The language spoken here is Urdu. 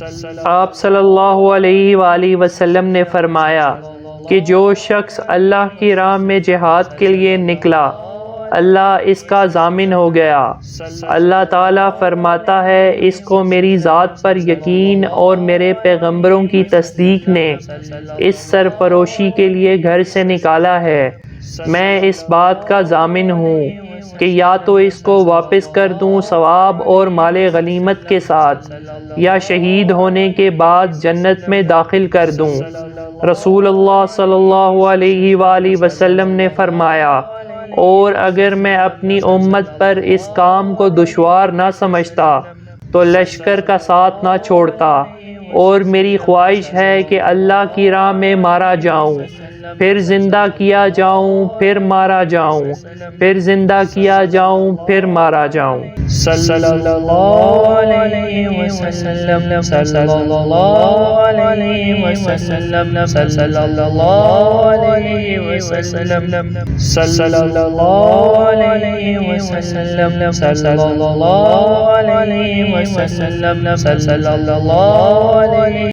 آپ صلی اللہ علیہ وآلہ وسلم نے فرمایا کہ جو شخص اللہ کی راہ میں جہاد کے لیے نکلا اللہ اس کا ضامن ہو گیا۔ اللہ تعالیٰ فرماتا ہے اس کو میری ذات پر یقین اور میرے پیغمبروں کی تصدیق نے اس سرفروشی کے لیے گھر سے نکالا ہے۔ میں اس بات کا ضامن ہوں کہ یا تو اس کو واپس کر دوں ثواب اور مال غنیمت کے ساتھ یا شہید ہونے کے بعد جنت میں داخل کر دوں۔ رسول اللہ صلی اللہ علیہ وآلہ وسلم نے فرمایا اور اگر میں اپنی امت پر اس کام کو دشوار نہ سمجھتا تو لشکر کا ساتھ نہ چھوڑتا، اور میری خواہش ہے کہ اللہ کی راہ میں مارا جاؤں، پھر زندہ کیا جاؤں، پھر مارا جاؤں، پھر زندہ کیا جاؤں، پھر مارا جاؤں۔ صلی اللہ علیہ وسلم، صلی اللہ علیہ وسلم، صلی اللہ علیہ وسلم، صلی اللہ علیہ وسلم، صلی اللہ علیہ وسلم، صلی اللہ علیہ